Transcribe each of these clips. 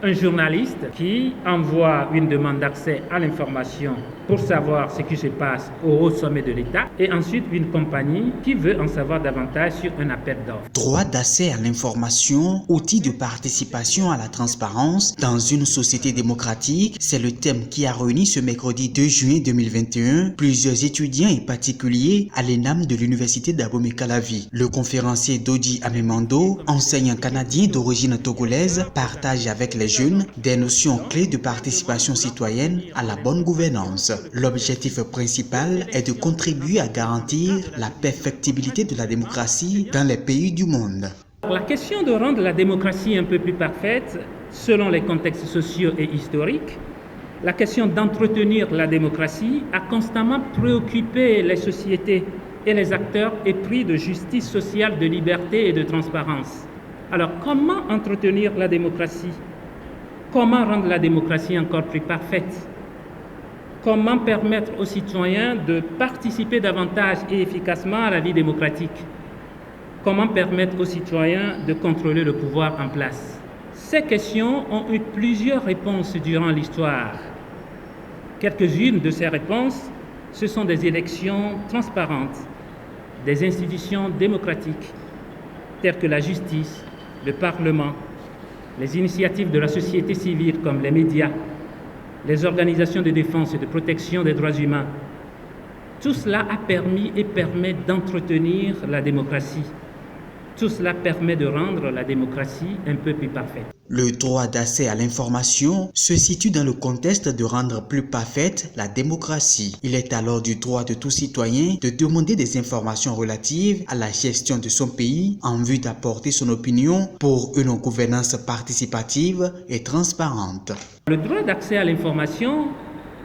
Un journaliste qui envoie une demande d'accès à l'information pour savoir ce qui se passe au haut sommet de l'État et ensuite une compagnie qui veut en savoir davantage sur un appel d'offres. Droit d'accès à l'information, outil de participation à la transparence dans une société démocratique, c'est le thème qui a réuni ce mercredi 2 juin 2021 plusieurs étudiants et particuliers à l'ENAM de l'Université d'Abomey-Calavi. Le conférencier Dodi Amemando, enseignant canadien d'origine togolaise, partage avec les jeunes des notions clés de participation citoyenne à la bonne gouvernance. L'objectif principal est de contribuer à garantir la perfectibilité de la démocratie dans les pays du monde. La question de rendre la démocratie un peu plus parfaite, selon les contextes sociaux et historiques, la question d'entretenir la démocratie a constamment préoccupé les sociétés et les acteurs épris de justice sociale, de liberté et de transparence. Alors, comment entretenir la démocratie? Comment rendre la démocratie encore plus parfaite? Comment permettre aux citoyens de participer davantage et efficacement à la vie démocratique? Comment permettre aux citoyens de contrôler le pouvoir en place? Ces questions ont eu plusieurs réponses durant l'histoire. Quelques-unes de ces réponses, ce sont des élections transparentes, des institutions démocratiques, telles que la justice, le Parlement, les initiatives de la société civile comme les médias, les organisations de défense et de protection des droits humains. Tout cela a permis et permet d'entretenir la démocratie. Tout cela permet de rendre la démocratie un peu plus parfaite. Le droit d'accès à l'information se situe dans le contexte de rendre plus parfaite la démocratie. Il est alors du droit de tout citoyen de demander des informations relatives à la gestion de son pays en vue d'apporter son opinion pour une gouvernance participative et transparente. Le droit d'accès à l'information,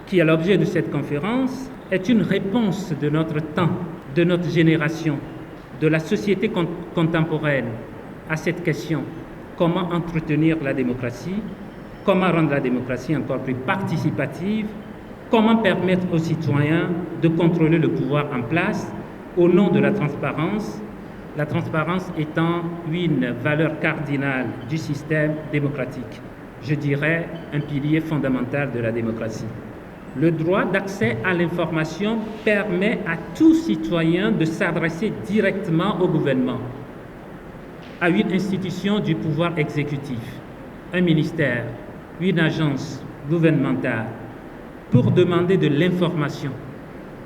qui est l'objet de cette conférence, est une réponse de notre temps, de notre génération, de la société contemporaine à cette question. Comment entretenir la démocratie? Comment rendre la démocratie encore plus participative? Comment permettre aux citoyens de contrôler le pouvoir en place au nom de la transparence étant une valeur cardinale du système démocratique, je dirais un pilier fondamental de la démocratie. Le droit d'accès à l'information permet à tout citoyen de s'adresser directement au gouvernement, à une institution du pouvoir exécutif, un ministère, une agence gouvernementale, pour demander de l'information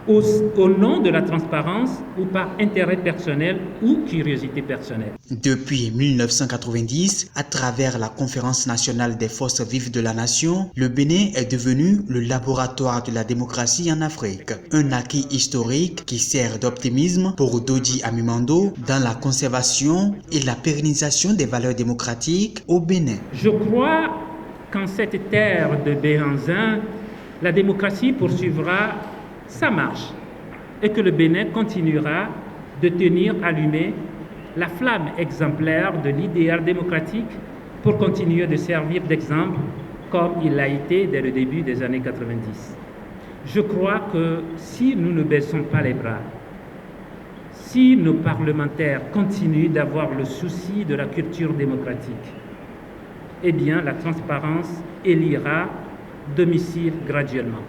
au nom de la transparence ou par intérêt personnel ou curiosité personnelle. Depuis 1990, à travers la Conférence nationale des forces vives de la nation, le Bénin est devenu le laboratoire de la démocratie en Afrique. Un acquis historique qui sert d'optimisme pour Dodi Amemando dans la conservation et la pérennisation des valeurs démocratiques au Bénin. Je crois qu'en cette terre de Béhanzin, la démocratie poursuivra sa marche et que le Bénin continuera de tenir allumée la flamme exemplaire de l'idéal démocratique pour continuer de servir d'exemple comme il l'a été dès le début des années 90. Je crois que si nous ne baissons pas les bras, si nos parlementaires continuent d'avoir le souci de la culture démocratique, eh bien la transparence élira domicile graduellement.